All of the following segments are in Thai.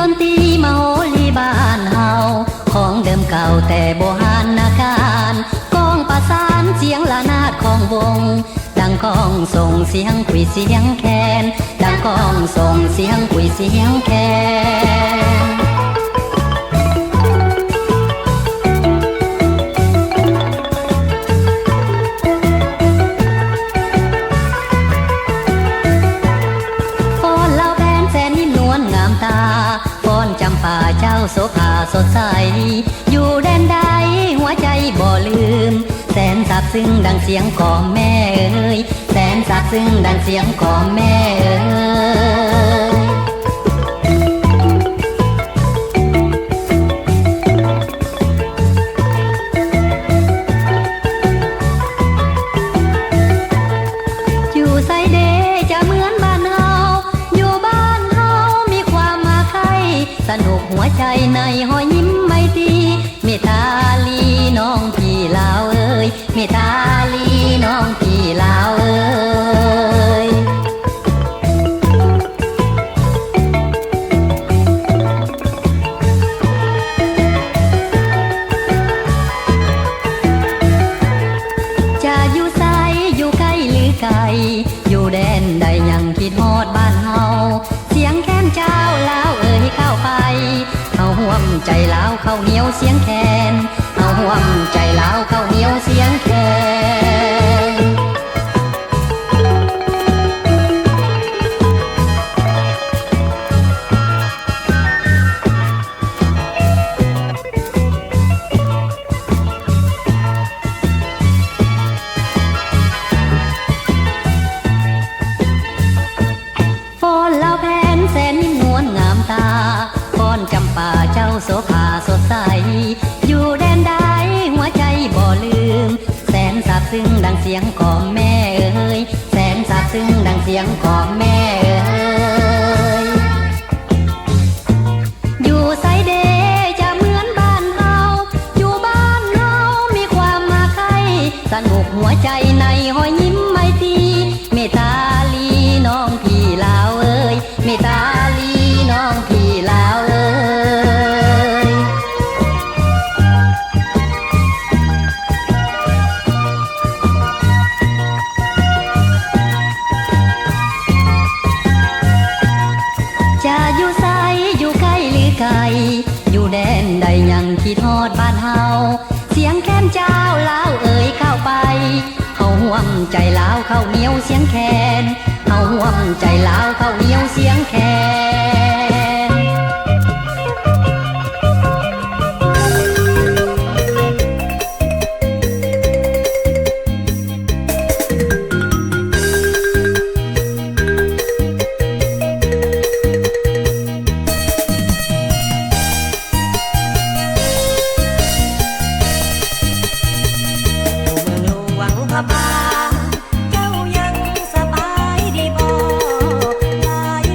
นตรีมาโหรีบ้านเฮาของเดิมเก่าแต่โบราณนาการกองประสานเสียงละนาดของวงดังกองส่งเสียงคุยเสียงแคนดังกองส่งเสียงคุยเสียงแคนจำป่าเจ้าโสภาสดใสอยู่แดนใดหัวใจบ่ลืมแสนซาบซึ้งดังเสียงของแม่เอ๋ยแสนซาบซึ้งดังเสียงของแม่เอ๋ยอยู่ไซเดจะเหมือนบ้านเฮาอยู่บ้านเฮามีความมาใครสนุกหัวใจในหอยยิ้มไม่ตีเมตาลีน้องพี่ลาวเอ้ยเมตาลีน้องพี่ลาวเอ้ยจะอยู่ไสอยู่ใกล้หรือไกลอยู่แดนใดยังคิดฮอดบ้านเฮาเสียงแค้นเจ้าลาวเอ้ยเข้าไปเอาห่วมใจลาวเข้าเหนียวเสียงแคนเอาห่วมใจลาวเข้าเหนียวเสียงแคนฟ้อนลาวแผนแสนนิ่มนวลงามตาฟ้อนจำป่าเจ้าโสภาสดใสอยู่แดนใดหัวใจบ่ลืมแสนซาบซึ้งดังเสียงของแม่เอ๋ยแสนซาบซึ้งดังเสียงของแม่เอ๋ยอยู่ไสเดจะเหมือนบ้านเฮาอยู่บ้านเฮามีความมาใครสนุกหัวใจในหอยยิ้มไม่ตีเมตาลีน้องพี่ลาวเอ้ยเมตาลีน้องพี่ลาวเอ้ยจะอยู่ไสอยู่ใกล้หรือไกลอยู่แดนใดยังคิดฮอดบ้านเฮาเสียงแค้นเจ้าลาวเอ๋ยเข้าไปเขาห่วมใจลาวเข้าเหนียวเสียงแคนเขาห่วมใจลาวเข้าเหนียวเสียงแคนพระบาเจ้ายังสบายดีบ่หลาย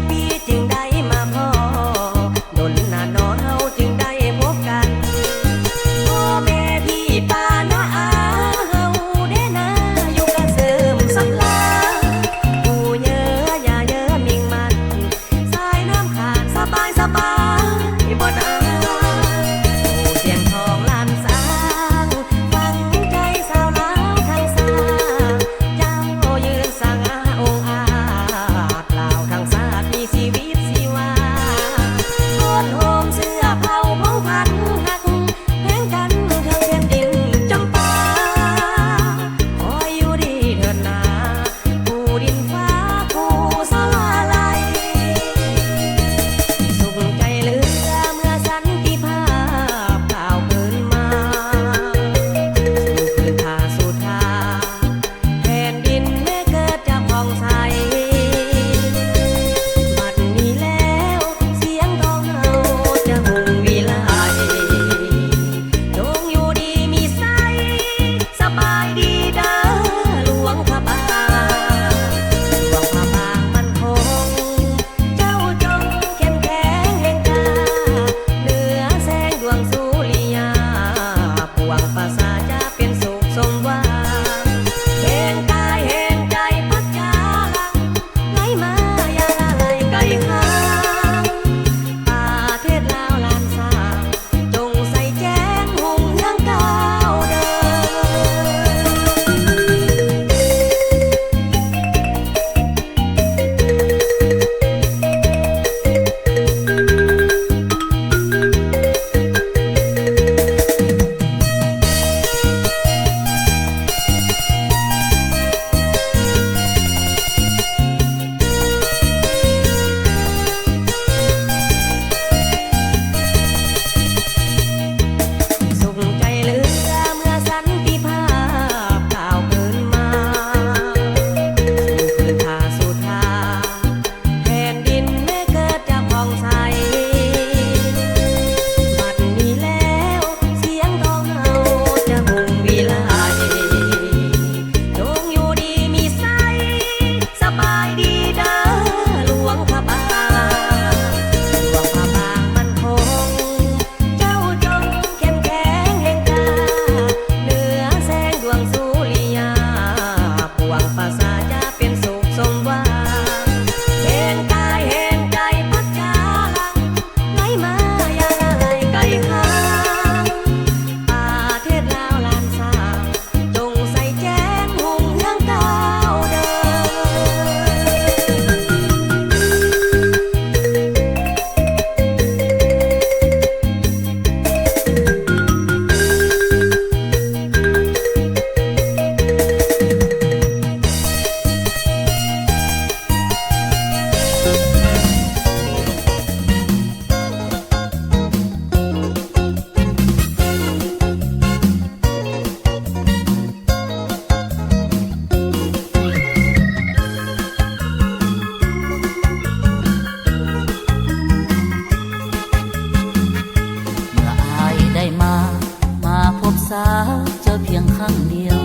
าวเจอเพียงครั้งเดียว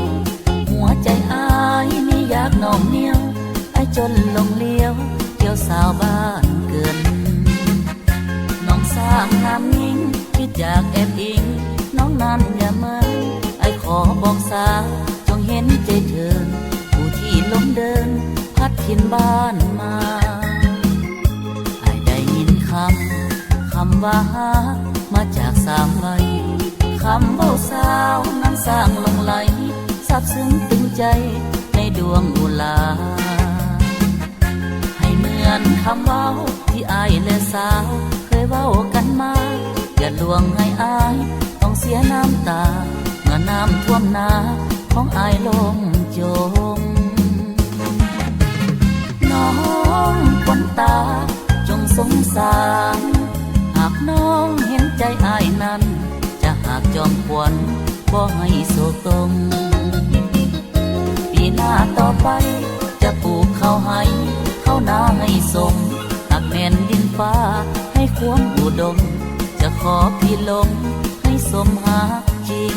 หัวใจอายนี่อยากน้องเหนียวไอ้จนลงเลี้ยวเกี่ยวสาวบ้านเกินน้องสร้างงามยิ่งคิดอยากแอบอิงน้องนั้นอย่าเมินไอ้ขอบอกสาวจงเห็นใจเธอผู้ที่ล้มเดินพัดถิ่นบ้านมาไอ้ได้ยินคำว่าหามาจากสามใบคำเบาสาวนั้นสร้างลงไหลซาบซึ้งตึงใจในดวงอุลาให้เหมือนคำเว้าที่อายและสาวเคยเว้ากันมาอย่าลวงให้อายต้องเสียน้ำตาเมื่อน้ำท่วมนาของอายลงจมน้องคนตาจงสงสารหากน้องเห็นใจอายนั้นจะหากจอมขวัญบ่ให้โศกตมปีหน้าต่อไปจะปลูกข้าวให้ข้าวนาให้สมหากแผ่นดินฟ้าให้ความอุดมจะขอพี่ลงให้สมหาจริง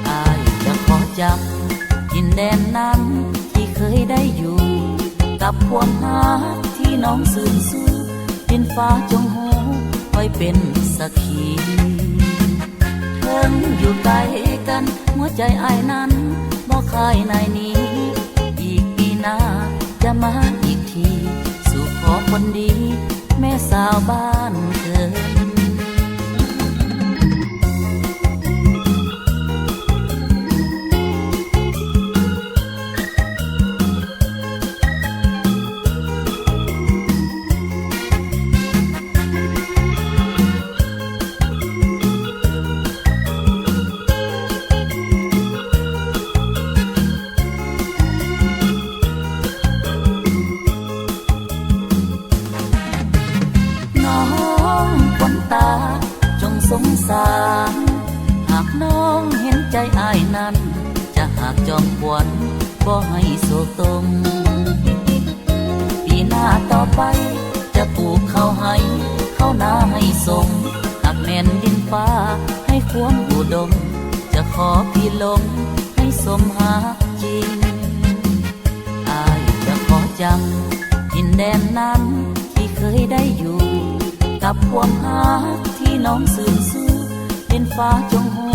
อายจะขอจำดินแดนนั้นที่เคยได้อยู่กับความหาที่น้องซื่นสู้ดินฟ้าจงหูไว้เป็นสักขีเพิ่งอยู่ไกลกันหัวใจอ้ายนั้นบ่คายนายนี้อีกปีหน้าจะมาอีกทีสู่ขอคนดีแม่สาวบ้านเกินสงสารหากน้องเห็นใจอ้ายนั้นจะหากจอมขวัญบ่ให้โศกตมปีหน้าต่อไปจะปลูกข้าวให้ข้าวนาให้สมหากแม่นดินฟ้าให้ความอุดมจะขอพี่ลงให้สมหาจริงอ้ายจะขอจำดินแดนนั้นที่เคยได้อยู่กับความหาที่น้องซื่นสู้ดินฟ้าจงหู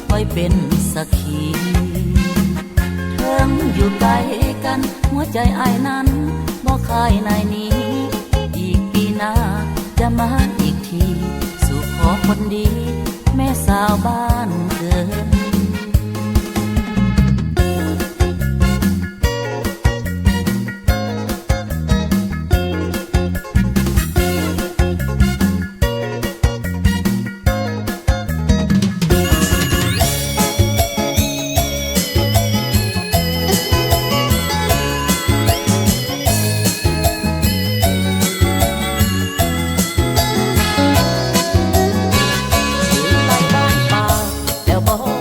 ไว้เป็นสักขีเทิงอยู่ไกลกันหัวใจอ้ายนั้นบ่คายนายนี้อีกปีหน้าจะมาอีกทีสู่ขอคนดีแม่สาวบ้านเกินบ่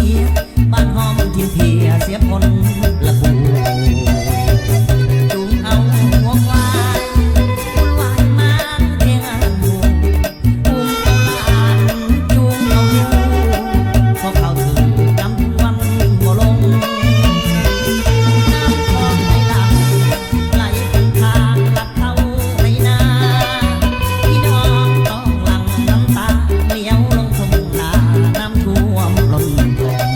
สียบ้านหอมทิมเพียเสียพ้นละบูจูงเอาหัวควายวุ่นวายมากเพียงหู อุ้มเอาหลานจูงเอาอยู่พอเข้าถึงน้ำท่วมบ่ลงน้ำคลองไหลหลังไหลเป็นทางลัดเข้าในนาพี่น้องต้องหลั่งน้ำตาเลี้ยวลงทุ่งนาน้ำท่วมล้นคลอง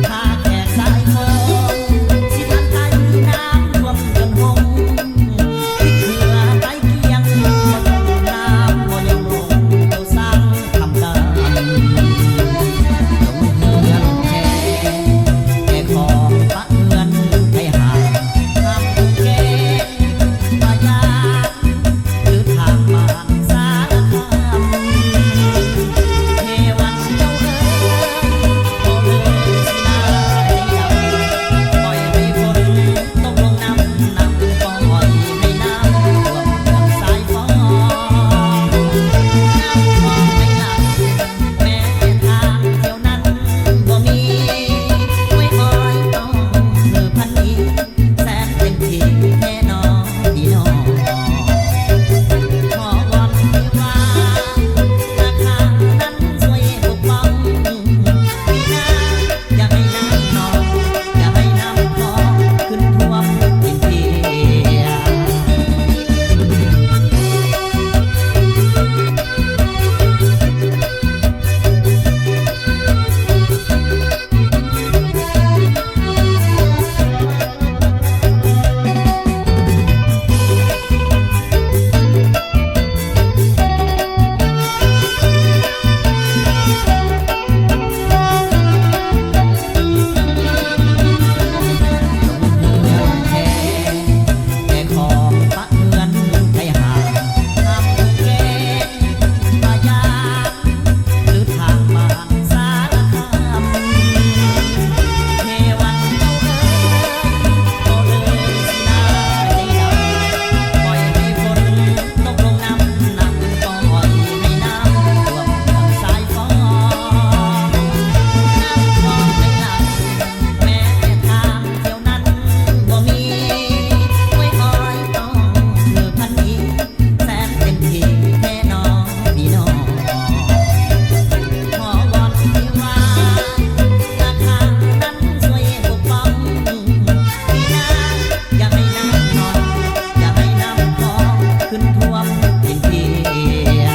ถ้าแขกสายคองสิทันใดน้ำท่วมจนหงพริกเขือไก่เกียงบ่ต้องน้ำบ่ยังลงเจ้าสร้างทำกันลงเฮือนแค่ของปะเฮือนให้ห่างทำแกงปะยางหรือทางบ้านสารคามเทวันเจ้าเอ๋ยบ่เลยสินาใจดำปล่อยให้ฝนตกลงน้ำปล่อยให้น้ำท่วมเมืองสายฟ้อนน้ำคลองไม่หลังแม้ทางเที่ยวนั้นบ่มีไว้คอยต้องเธอพันนี้แสนเต็มที่แน่นอนพี่น้องขอวอนที่ว่าราคานั้นช่วยปกป้องพี่นาอย่าให้น้ำนองอย่าให้น้ำคลองขึ้นท่วมกินเพีย แค่ของปะเฮือนให้ห่างทำแกงปะยางหรือทางบ้านสารคามเทวันเจ้าเอ๋ยบ่เลยสินาใจดำปล่อยให้ฝนตกลงน้ำปล่อยให้น้ำท่วมเมืองสายฟ้อนน้ำคลองไม่หลังแม้ทางเที่ยวนั้นบ่มีไว้คอยต้องเธอพันนี้แสนเต็มที่แน่นอนพี่น้องขอวอนที่ว่าราคานั้นช่วยปกป้องพี่นาอย่าให้น้ำนองอย่าให้น้ำคลองขึ้นท่วมกินเพีย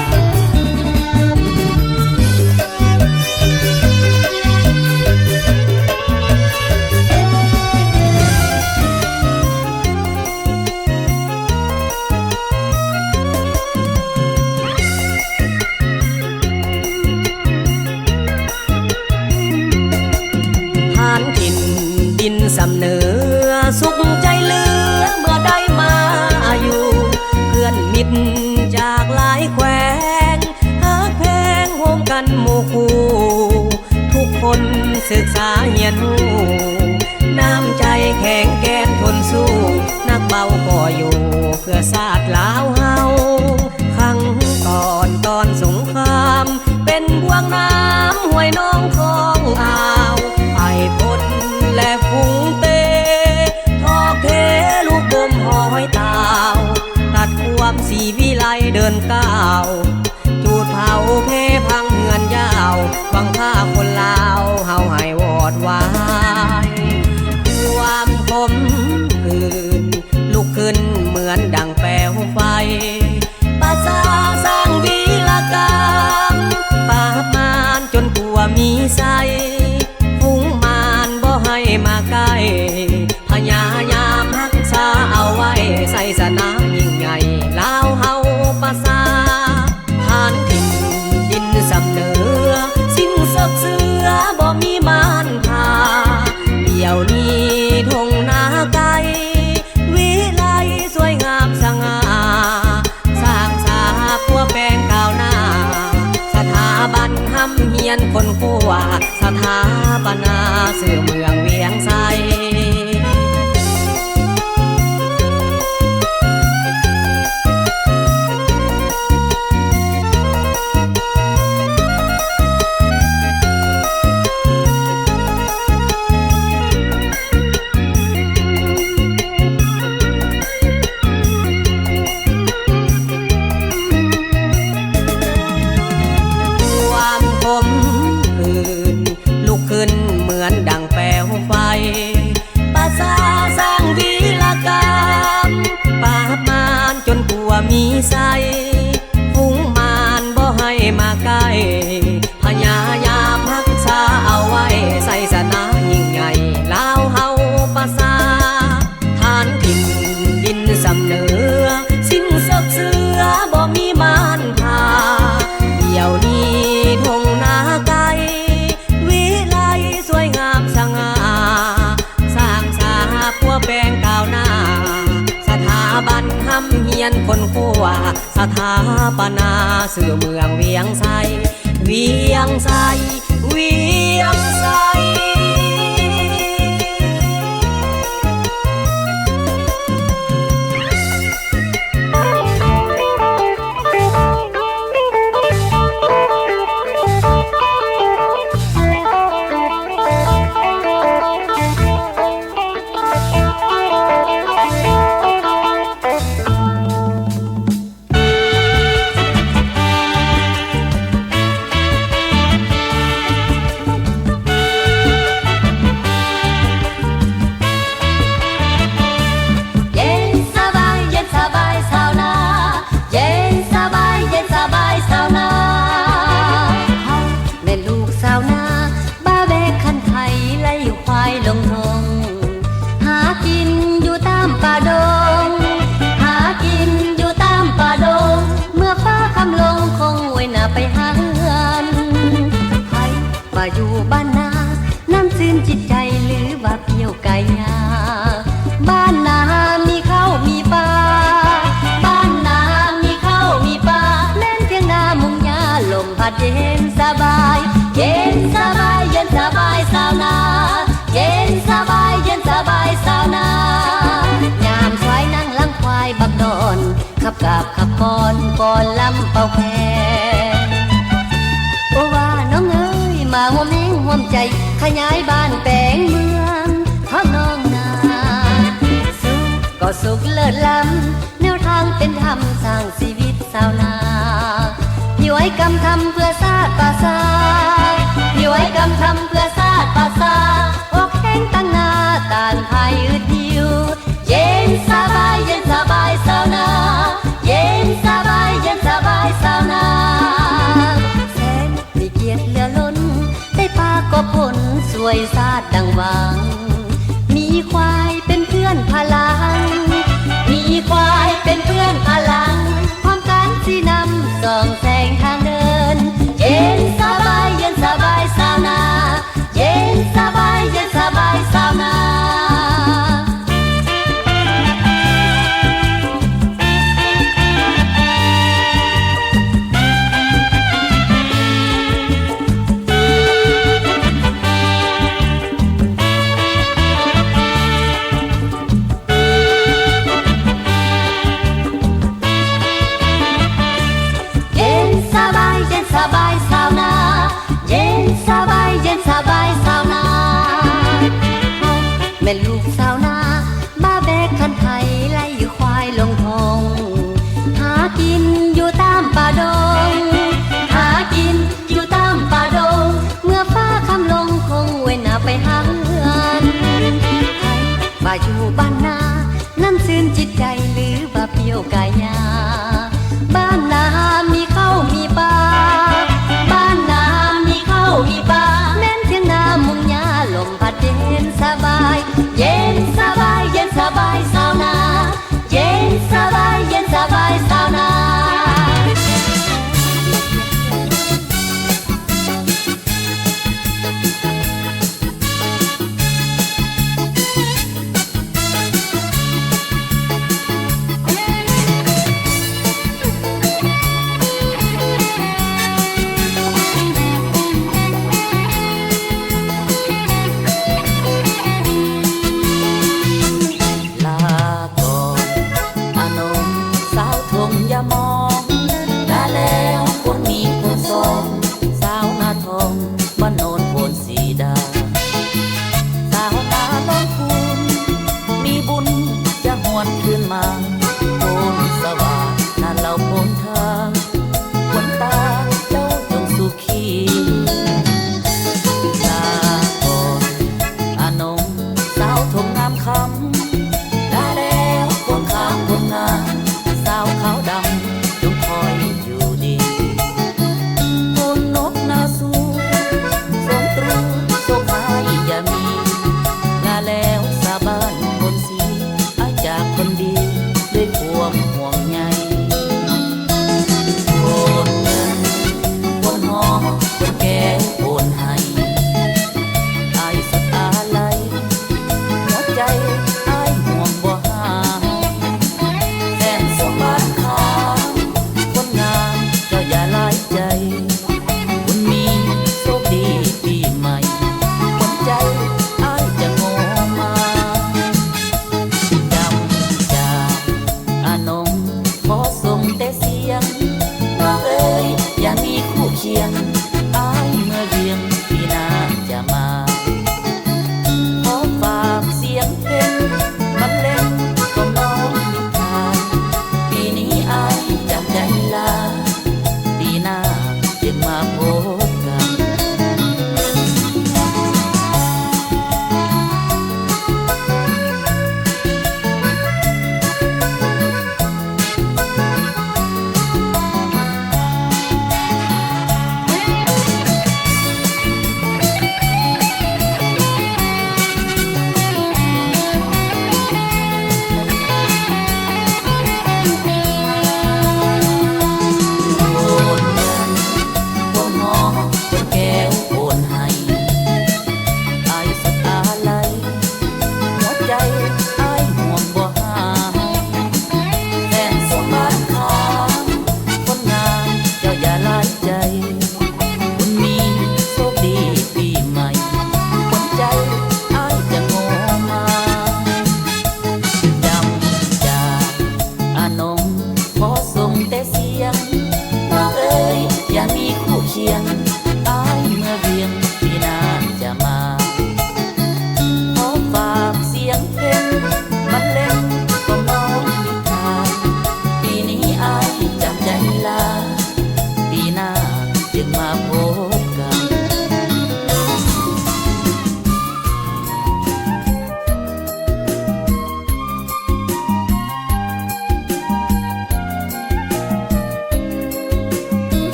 ทานถิ่นดินสำเนือสุขใจเหลือเมื่อได้มาอยู่ เพื่อนมิตรจากหลายแคว้นหักแพงโฮมกันหมู่คู่ทุกคนศึกษาเรียนรู้น้ำใจแข็งแกร่งทนสู้นักเบาก็อยู่เพื่อชาติลาวเฮาครั้งก่อนตอนสงครามเป็นบ่วงน้ำห้วยน้องคลองอ่าวไอพลและฝูงเตทอกเทลูกบมหอยตาวตัดความสีวิไลเดินก้าวจูดเผาเพพังเหือนยาวฟังท่าคนลาวเฮาให้วอดวายความคมคืนลุกขึ้นเหมือนดังแปลวไฟภาษาสร้างวีรกรรมปราบมารจนกลัวมีไสฝูงมารบ่ให้มาใกล้พยายามรักษาเอาไว้ใส่สนามยิ่งใหญ่ลาวเฮาภาษาทานถิ่นดินสำเนือสิ้นสับเสือบ่มีมารพาเดี๋ยวนี้ทงนาไกลวิไลสวยงามสง่าสร้างสาพัวแปลงก้าวหน้าสถาบันห้ำเฮียนคนขั้วสถาปนาสื่อเมืองเวียงไส ขึ้นเหมือนดังแปลวไฟภาษาสร้างวีรกรรมปราบมารจนกลัวมีไสฟุ้งมารบ่ให้มาใกล้พยายามรักษาเอาไว้ใส่สนายิ่งใหญ่ลาวเฮาภาษาฐานถิ่นดินสำเนือสิ้นซอกเสือบ่มีมารพาเดี๋ยวนี้ทงนาไกลวิไลสวยงามสง่าสร้างสาพัวแปลงก้าวหน้าสถาบันห้ำเฮียนคนขั้วสถาปนาสื่อเมืองเวียงไสเวียงไสเวียงไสอยู่บ้านนาน้ำซื่นจิตใจหรือว่าเพียวไก่ยาบ้านนามีข้าวมีปลาบ้านนามีข้าวมีปลาเล่นเพียงนามุงยาลมพัดเย็นสบายเย็นสบายเย็นสบายสาวนาเย็นสบายเย็นสบายสาวนายามสวยนั่งลังควายบักดอนขับกาบขับก่อนลำเป่าแพ้โอว่าน้องเอ๋ยมาห่วมแห้งห่วมใจขยายบ้านแปลงเมืองท้องน้องนาสุขก็สุขเลิศล้ำแนวทางเป็นธรรมสร้างชีวิตสาวนาอยู่ไว้กำทำเพื่อชาติภาษาอยู่ไว้กำทำเพื่อชาติภาษาออกแห้งตั้งหน้าต่างภายอึดหิวเย็นสบายเย็นสบายสาวนาเย็นสบายเย็นสบายสาวนาแสนมีเกียรติเหลือล้นได้ปากก็ผลสวยซาดดังหวังมีควายเป็นเพื่อนพลังมีควายเป็นเพื่อนพลังความการที่นำส่องแสงทางเดินเย็นสบายเย็นสบายสาวนาเย็นสบายเย็นสบายสาวนา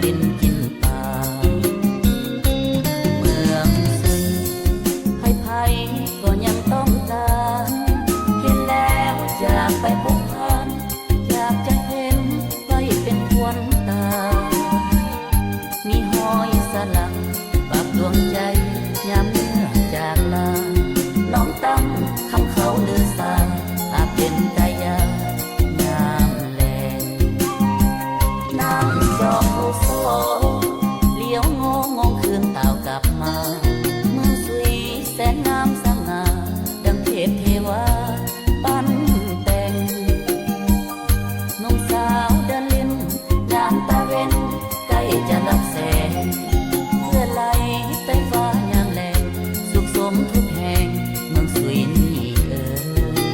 ดินกินป่าเมืองซึ่งให้ภัยก็ยังต้องการเห็นแล้วอยากไปพบผ่านอยากจะเห็นไว้เป็นควันตามีหอยสลักปรับดวงใจยามเมื่อจากลาน้องตั้งคำเขาลือสาอาจเป็นใจยางามแลนางจอมโอโซเลี้ยวงงคืนเต่ากลับมาเมืองสุยแสนงามสง่าดังเทพเทวาปั้นแต่งน้องสาวเดินเล่นยามตาเว้นใกล้จะรับแสงเพื่อไหลใต้ฟ้ายามแลงสุขสมทุกแห่งเมืองสุยนี่เอ่ย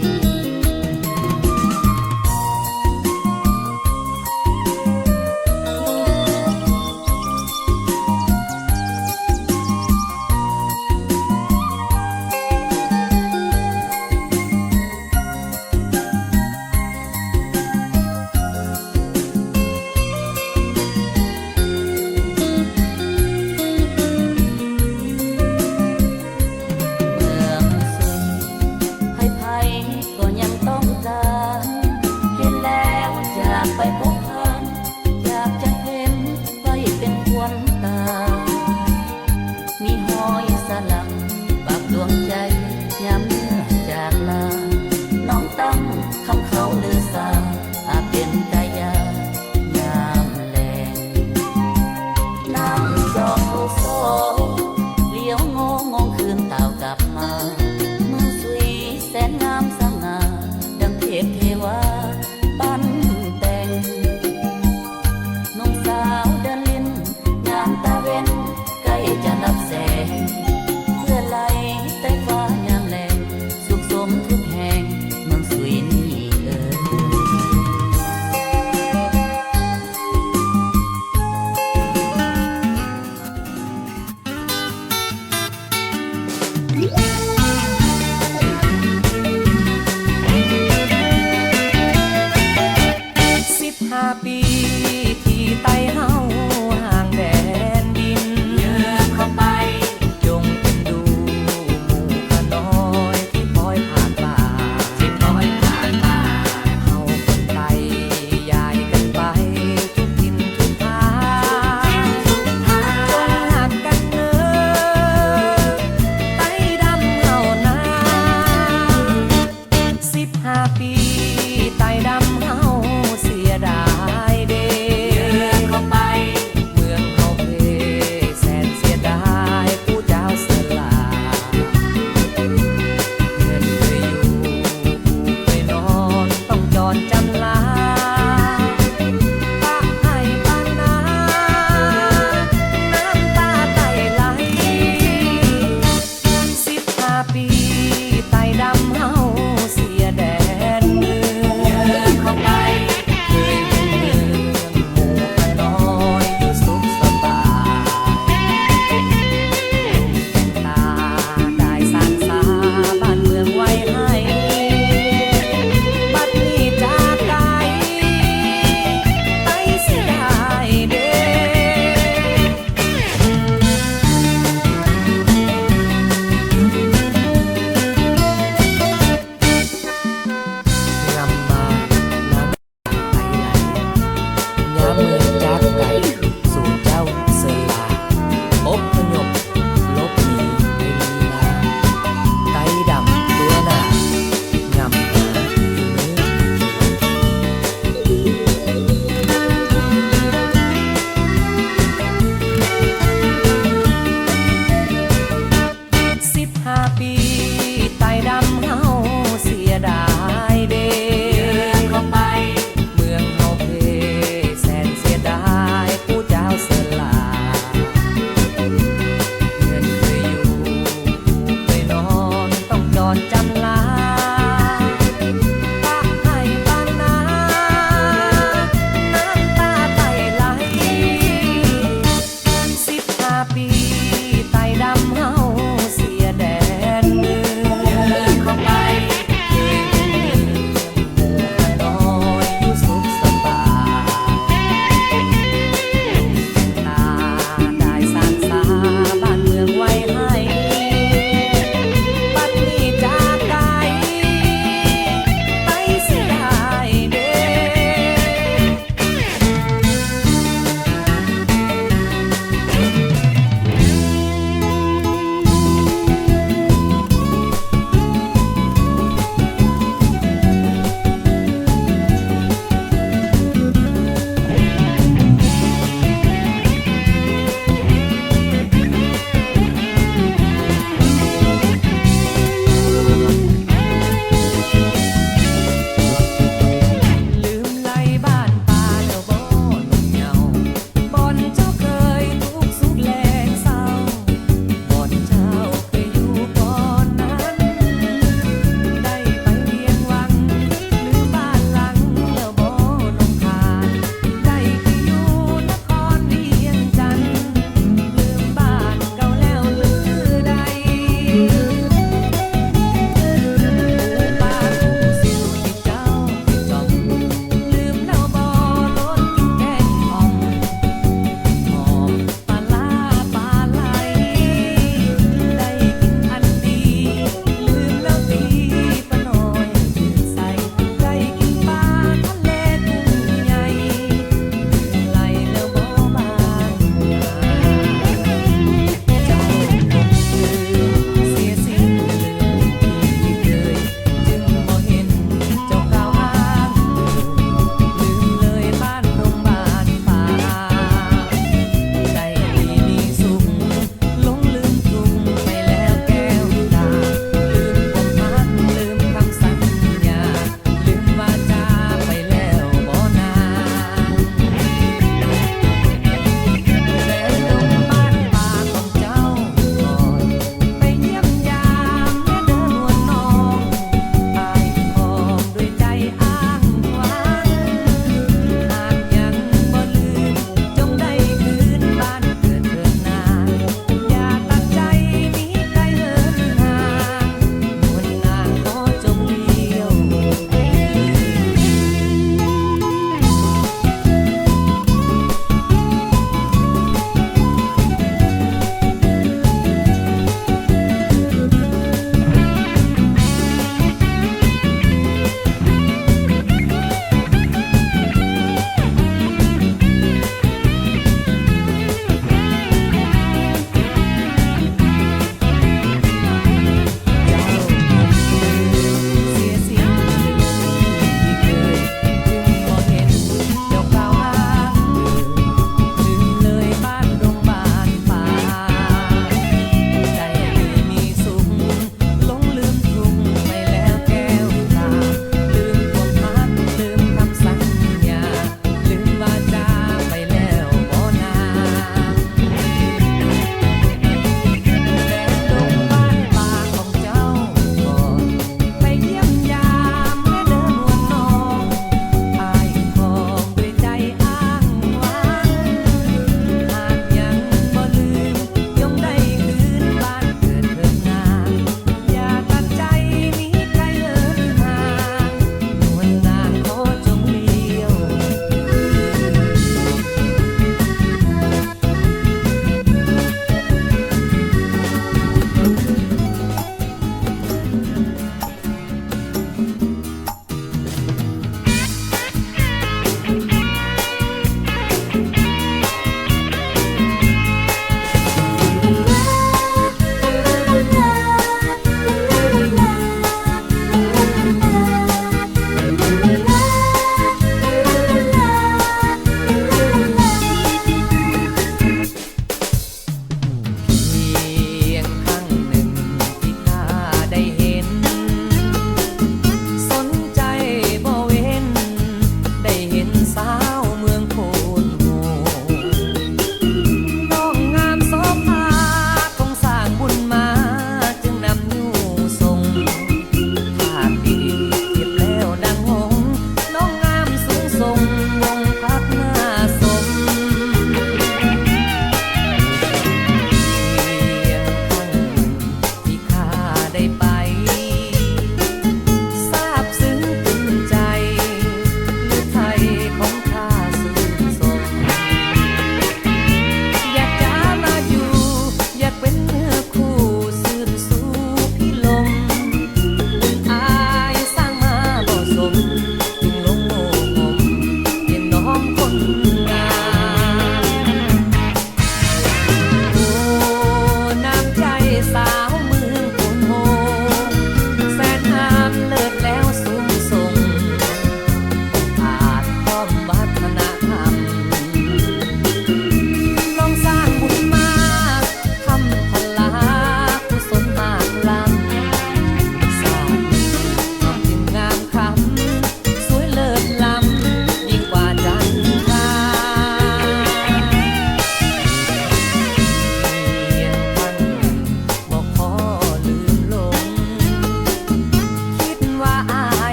เมืองสุยให้ภัยก็ยังต้องการเห็นแล้วอยากไปพบผ่านอยากจะเห็นไว้เป็นควันตามีหอยสลักปรับดวงใจยามเมื่อจากลาน้องตั้งคำเขาลือสาอาจเป็นใจยางามแลนางจอมโอโซเลี้ยวงงคืนเต่ากลับมาเมืองสุยแสนงามสง่าดังเทพเทวาปั้นแต่งน้องสาวเดินลิ้นงามตาเว้นใกล้จะรับแสงเพื่อไหลใต้ฟ้ายามแลงสุขสมทุกแห่งเมืองสุยนี่เอ่ย 15 ปีที่ไต่เฮาห่างแดนดินเยินเข้าไปจงเอ็นดูหมู่ข้าน้อยที่พลอยผ่านมาเฮาคนไต่ย้ายกันไปทุกทิศทุกทางจงหักกันเน้อไต่ดำเฮานา15 ปีไต่ดำเฮาเสียดายเด้เข้าไปเมืองเขาเพแสนเสียดายผู้เจ้าสลาเงินเคยอยู่เคยนอนต้องจรจำลาปะให้บ้านนาน้ำตาไต่ไหล15 ปีไต่ดำเฮาเสียแดนเมืองเข้าไปเคยเห็นเมืองหมู่ข้าน้อยอยู่สุขสบายตาได้สร้างสาบ้านเมืองไว้ให้บัดนี้จากไกลไต่เสียดายเด้ งำมาน้ำไทยไหลยามเมืองจากไกลสู่เจ้าเสลาอบพยพลบหนีไปลีลาไต่ดำตัวหนางำหา15 ปีไต่ดำเฮาเสียดายเด้เข้าไปเมืองเฮาเพแสนเสียดายผู้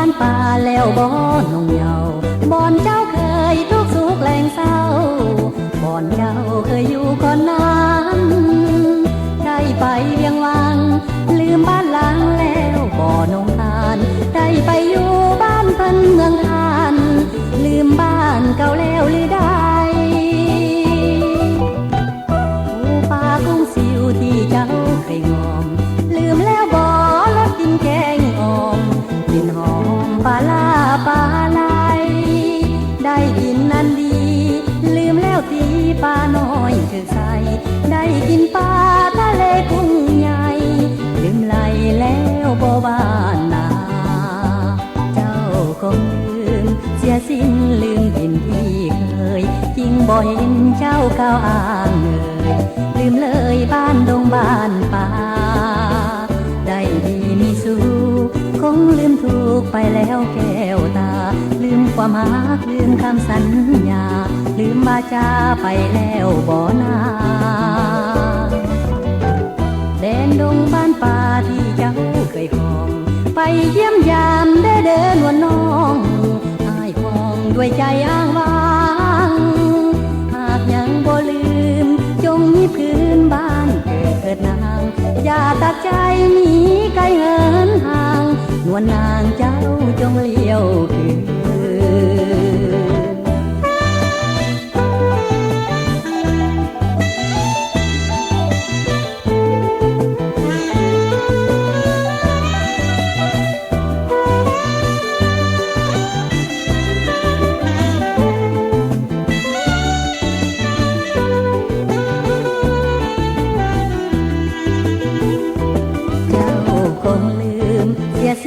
านป่าแล้วบ่นงเยาบ่อนเจ้าเคยทุกข์สุขแรงเศร้าบ่อนเจ้าเคยอยู่ก่อนนั้นได้ไปเวียงวังลืมบ้านหลังแล้วบ่อนงทานได้ไปอยู่บ้านเพิ่นเมืองทานลืมบ้านเก่าแล้วหรือได้ผู้ป่ากุ้งสิวที่เจ้าเคยงอมลืมแล้วบ่ลดกินแกงอ่อมกินหอมปลาลาปลาไหลได้กินนันดีลืมแล้วตีปลาน้อยถึกใสได้กินปลาทะเลกุ้งใหญ่ลืมไหลแล้วบ่บ้านนาเจ้าคงลืมเสียสิ้นลืมกินที่เคยจริงบ่เห็นเจ้าก้าวอ้างเลยลืมเลยบ้านดงบ้านป่าได้ดีมีสุขคงลืมถูกไปแล้วแก้วตาลืมความรักลืมคำสัญญาลืมบาจาไปแล้วบ่นาแดนดงบ้านป่าที่เจ้าเคยครองไปเยี่ยมยามได้เดินวนน้องอ้ายคองด้วยใจอ้างว้างหากยังบ่ลืมจงมีพื้นบ้านเกิดนางอย่าตัดใจหนีไกลเหินห่างนวลนางเจ้าจงเลี้ยวคืน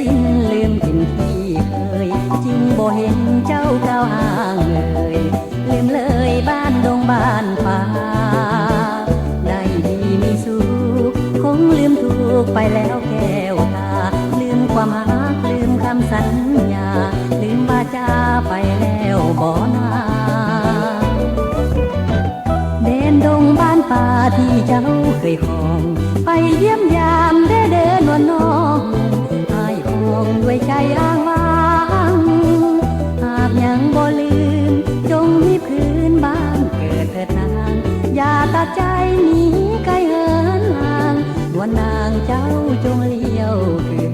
สิ้นลืมกินที่เคยจึงบ่เห็นเจ้าก้าวห่างเลยลืมเลยบ้านดงบ้านป่าได้ดีมีสุขคงลืมถูกไปแล้วแก้วตาลืมความรักลืมคำสัญญาลืมบาจาไปแล้วบ่นาเดินดงบ้านป่าที่เจ้าเคยครองไปเยี่ยมยามได้เดินวนน้องด้วยใจอ้างว้างหากยังบ่ลืมจงมีพื้นบ้านเกิดเถิดนางอย่าตัดใจหนีไกลเหินห่างนวลนางเจ้าจงเลี้ยวคืน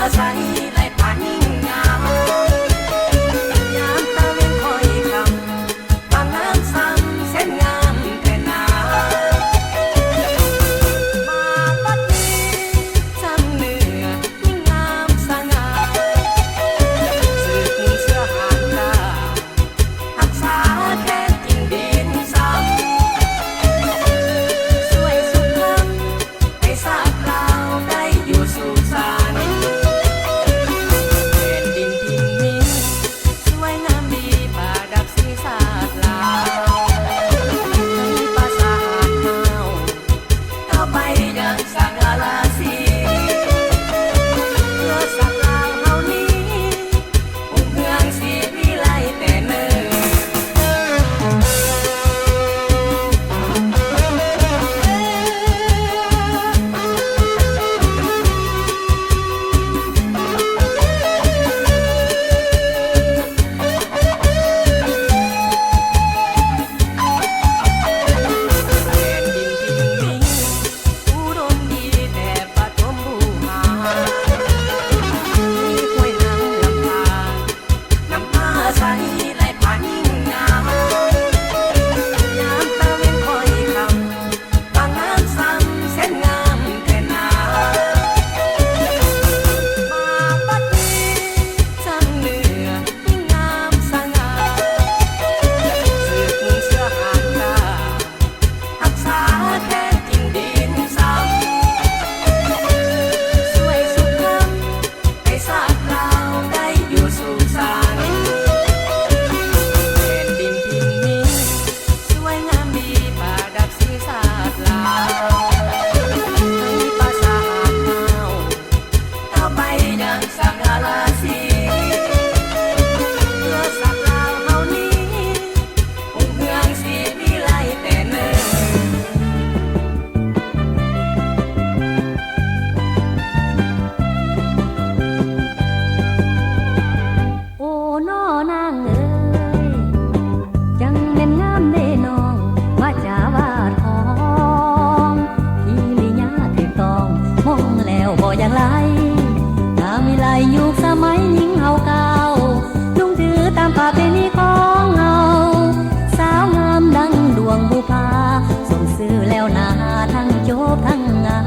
ส บ่อย่างไรงามวิไลยุคสมัยยิ่งเฮาเก่านุ่งถือตามประเพณีของเฮาสาวงามดังดวงบุพาสมซื่อแล้วนาทั้งโจบทั้งงา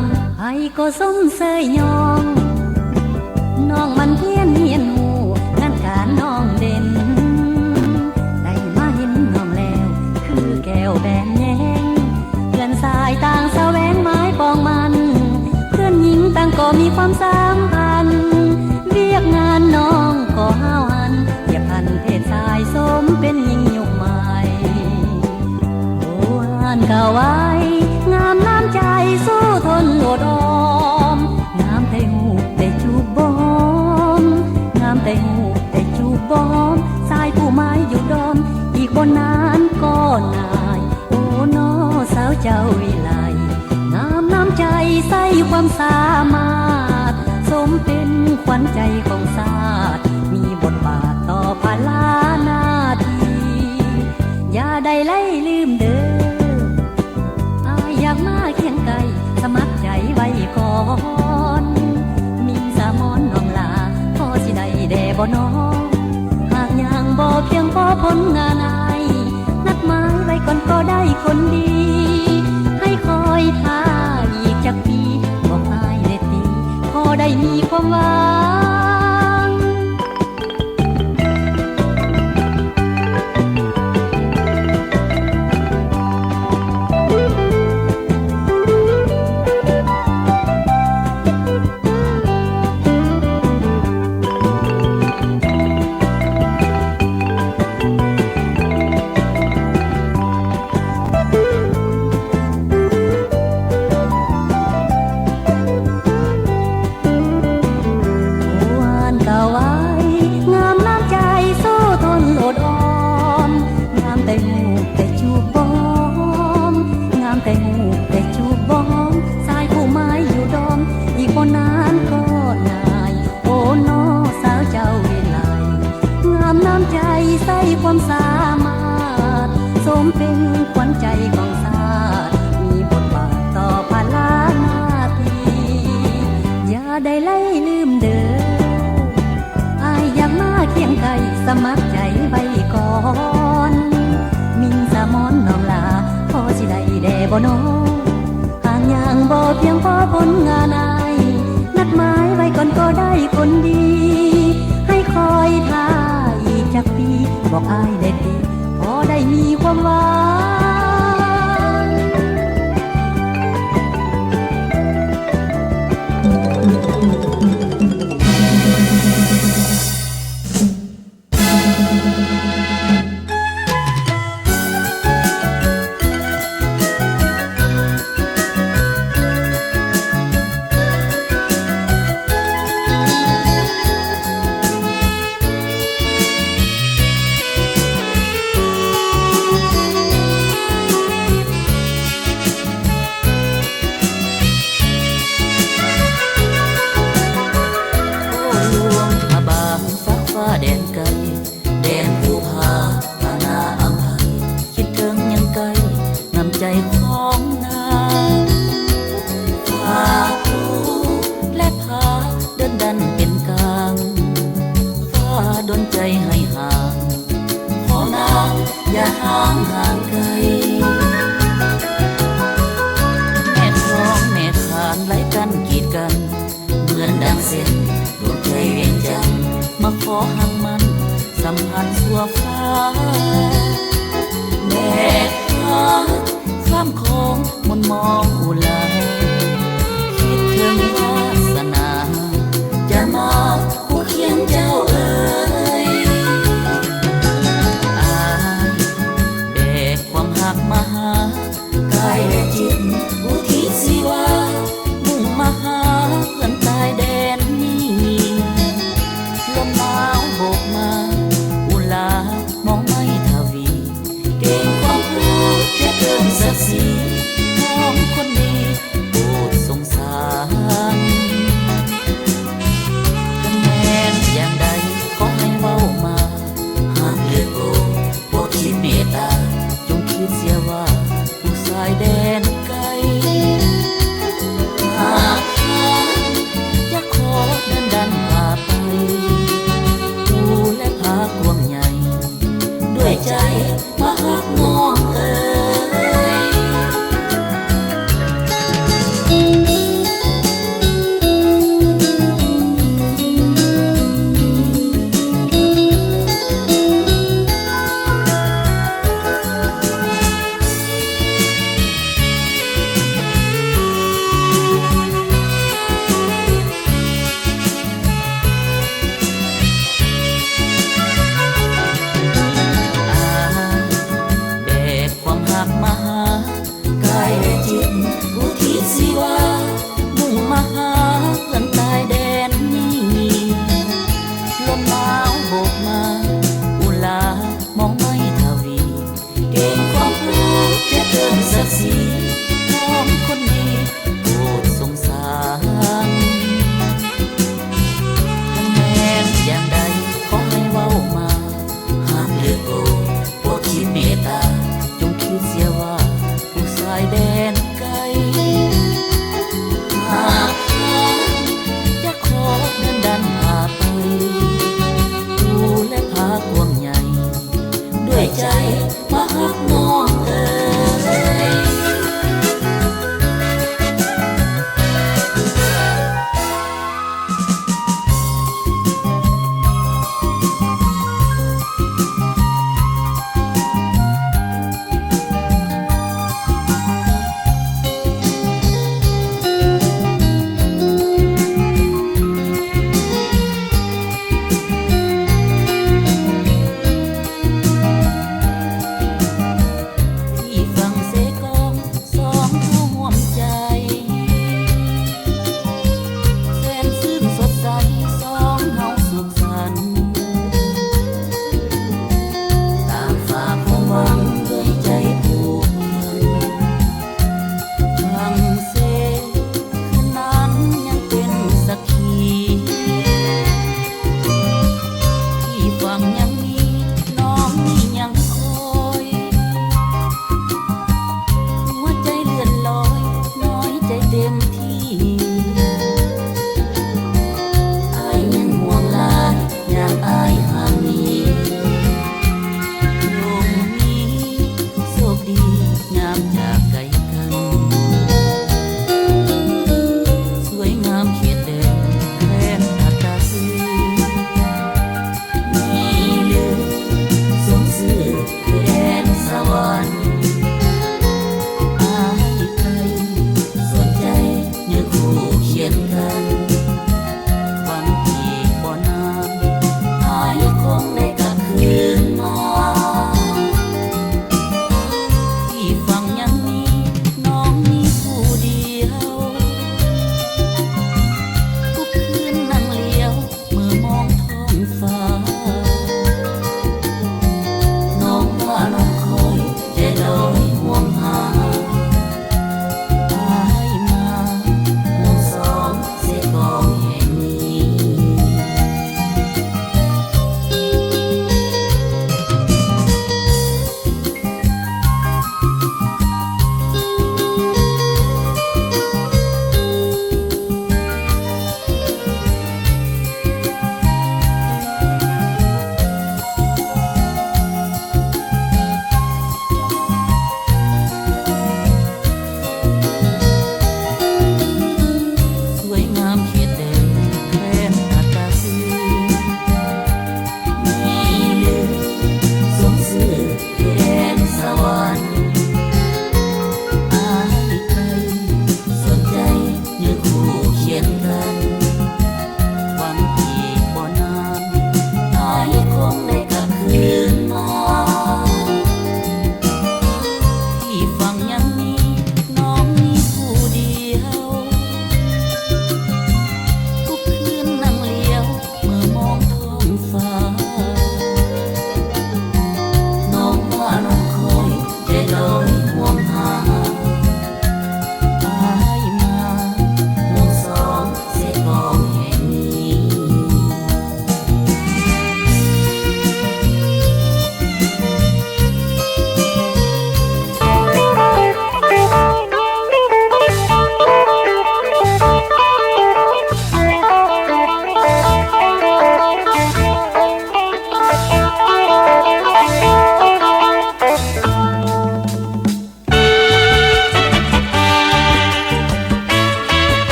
มให้ก็สมเสยยองน้องมันเพี้ยนเหียนหูงานการน้องเด่นได้มาเห็นน้องแล้วคือแก้วแบนแยงเพื่อนสายต่างแสวงไม้ปองมันเพื่อนหญิงต่างก็มีความสัมพันธ์เรียกงานน้องก็ห้าวหันเหยียบพันเพศชายสมเป็นหญิงยุคใหม่โอ้หันก่าไว้งามน้ำใจสู้ทนอดออมงามแต่หูแต่จูบบอมงามแต่หูแต่จูบบอมสายผู้ไม้อยู่ดอมอีกบนนั้นก็นายโอ้นอสาวเจ้าวิไลงามน้ำใจใส่ความสามารถสมเป็นขวัญใจของชาติมีบทบาทต่อภาลานาทีอย่าได้ไล่ลืมเด้ออยากมาเคียงไกลสมัครใจไว้ก่อนมีสามอนน้องลาพอสิได้แด่บ่น้องหากยังบ่เพียงพอผลงานอายนัดหมายไว้ก่อนก็ได้คนดีให้คอยท่าอีกจักปีบอกอายได้ตีพอได้มีความหวัง ความสามารถสมเป็นขวัญใจของชาติมีบทบาทต่อภาลานาทีอย่าได้ไล่ลืมเด้ออายอยากมาเคียงไกลสมัครใจไว้ก่อนมินสามอนน้องลาพอสิได้แด่บ่น้องห่างอย่างบ่เพียงพอผลงานอายนัดหมายไว้ก่อนก็ได้คนดีให้คอยท่าอีกจักปีบอกอายได้ดีพอได้มีความหวัง ใจของนางฝากทุกข์และพาเดินดันเป็นกลางฟ้าดนใจให้ห่างขอนางอย่าห่างห่างไกลแม่ท้องแม่ขานไหลกันกีดกันเหมือนดังเส้นดวงใจเวียงจันทร์มาขอห่างมันสัมพันธ์สัวฟ้าแม่ข้าข้ามโค้งมนมองอุลาคิดถึงวาสนาจะมาคู่เคียงเจ้าเอ๋ยอายแบกความหักมาหากายและจิตอุทิศสิวามุ่งมาหาเพื่อนตายแดนนี้ลมหนาวโบกมาอุลามองไม่ทวีเก่งความรู้แค่เกินศักดิ์ศรีน้องคนนี้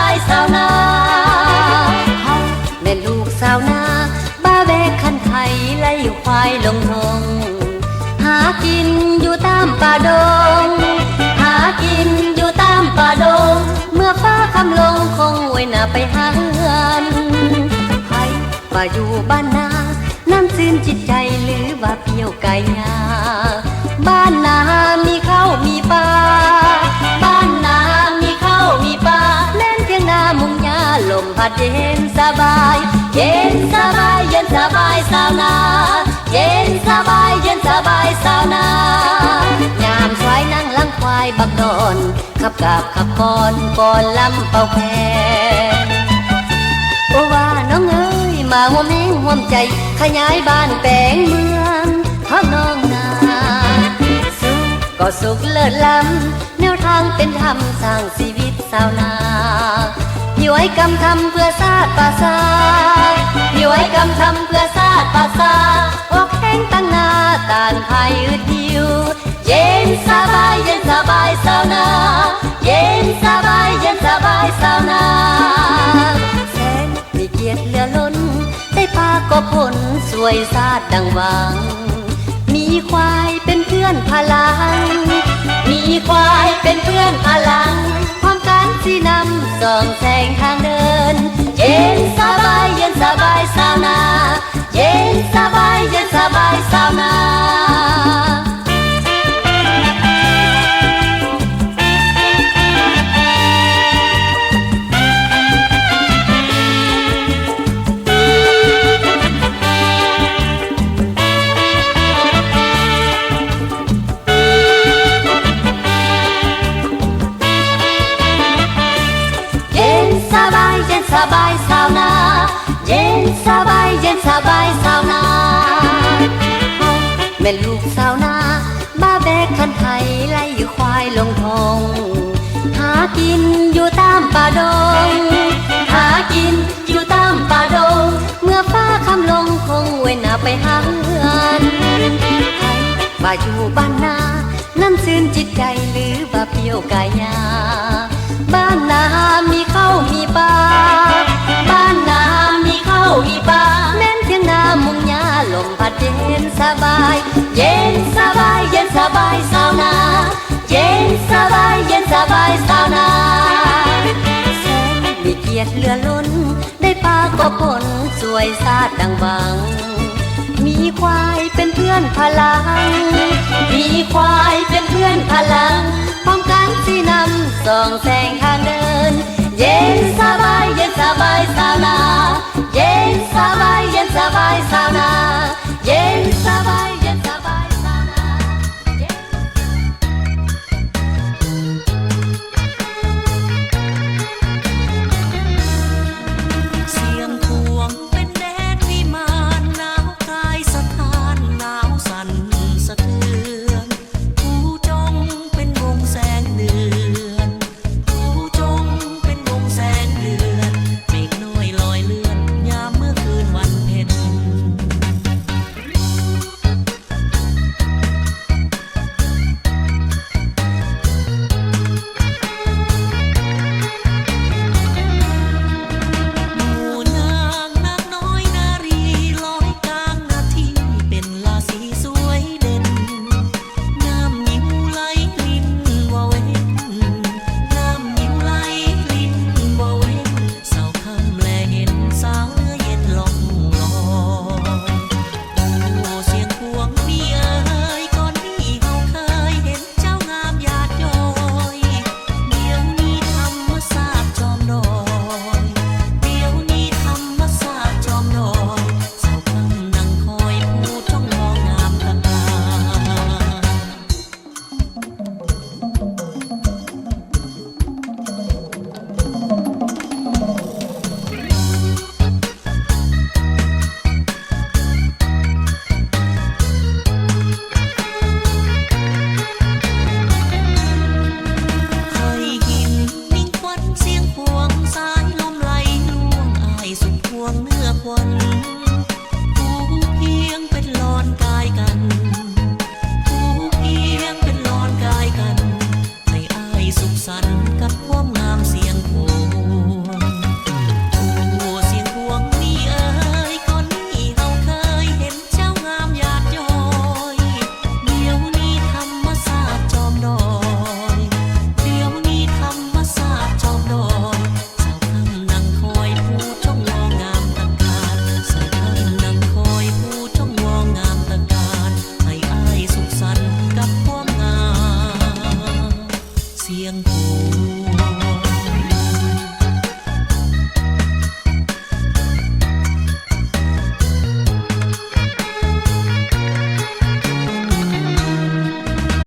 ายสาวนาเฮาแม่ลูกสาวนาบ้าแบกคันไถไล่ควายลงทงหากินอยู่ตามป่าดงหากินอยู่ตามป่าดงเมื่อฟ้าคำลงคงไว้หน้าไปหาเฮือนไผว่าอยู่บ้านนาน้ำซื่นจิตใจหรือว่าเพียวไก่ยาบ้านนามีข้าวมีปลาบ้านนามีข้าวมีปลาแม่นเพียงนามุงยาลมพัดเย็นสบายเย็นสบายเย็นสบายสาวนาเย็นสบายเย็นสบายสาวนายามสวยนั่งลังควายบักดอนขับกาบขับก่อนลำเป่าแคนโอว่าน้องเอ๋ยมาห่วมแห้งห่วมใจขยายบ้านแปลงเมืองท้องน้องนาสุขก็สุขเลิศล้ำแนวทางเป็นธรรมสร้างชีวิตสาวนาพี่ไว้กำทำเพื่อชาติป่าซาพี่ไว้กำทำเพื่อชาติป่าซาออกแห้งตั้งหน้าต่างไทยอึดหิวเย็นสบายเย็นสบายสาวนาเย็นสบายเย็นสบายสาวนาแสนมีเกียรติเหลือล้นได้ปากบผลสวยซาดดังหวังมีควายเป็นเพื่อนพลังมีควายเป็นเพื่อนพลังความการสีนำส่องแสงทางเดินเย็นสบายเย็นสบายสาวนาเย็นสบายเย็นสบายสาวนาสบายสาวนาเย็นสบายเย็นสบายสาวนาแม่ลูกสาวนาบ้าแบกคันไถไล่ควายลงทงหากินอยู่ตามป่าดงหากินอยู่ตามป่าดงเมื่อฟ้าคำลงคงเว้นหน้าไปหาเฮือนไผว่าอยู่บ้านนาน้ำซื่นจิตใจหรือว่าเพียวกายาบ้านนามีข้าวมีปลาบ้านนามีข้าวมีปลาแม่นเพียงนามุงยาลมพัดเย็นสบายเย็นสบายเย็นสบายสาวนาเย็นสบายเย็นสบายสาวนาแสนมีเกียรติเหลือล้นได้ปากบผลสวยซาดดังบังมีควายเป็นเพื่อนพลังมีควายเป็นเพื่อนพลังป้องกันสีนำส่องแสงทางเดินเย็นสบายเย็นสบายสาวนาเย็นสบายเย็นสบายสาวนาเย็นสบายเย็นสบายสาวนาเสียงพวงเป็นแดนวิมานหนาวกายสถานหนาวสั่นสะเทือนผู้จงเป็นวงแสงเดือนผู้จงเป็นวงแสงเดือนเมฆน้อยลอยเลื่อนยามเมื่อคืนวันเพ็ญหมู่นางนาคน้อยนารีลอยกลางนาทีเป็นราศีสวยเด่นน้ำยิ้มไหลลิ้นว่าเว้นน้ำยิ้มไหลลิ้นว่าเว้นเศร้าคำแลเห็นสาวเนื้อเย็นล่องลอยโอ้เสียงพวงมีเอ่ยก่อนนี้เฮาเคยเห็นเจ้างามหยาดย้อยเดี๋ยวนี้ธรรมศาสตร์จอมดอยเดี๋ยวนี้ธรรมศาสตร์จอมดอยเศร้าคำนั่งคอยผู้จ้องมองงามตา เคยหินมิ่งควันเสียงพวงสายลมไหลลวงอายสุดพวงเนื้อควันผู้เพียงเป็นลอนกายกันผู้เพียงเป็นลอนกายกันให้อายสุขสันต์กับความงามเสียงพวง เสียงผู้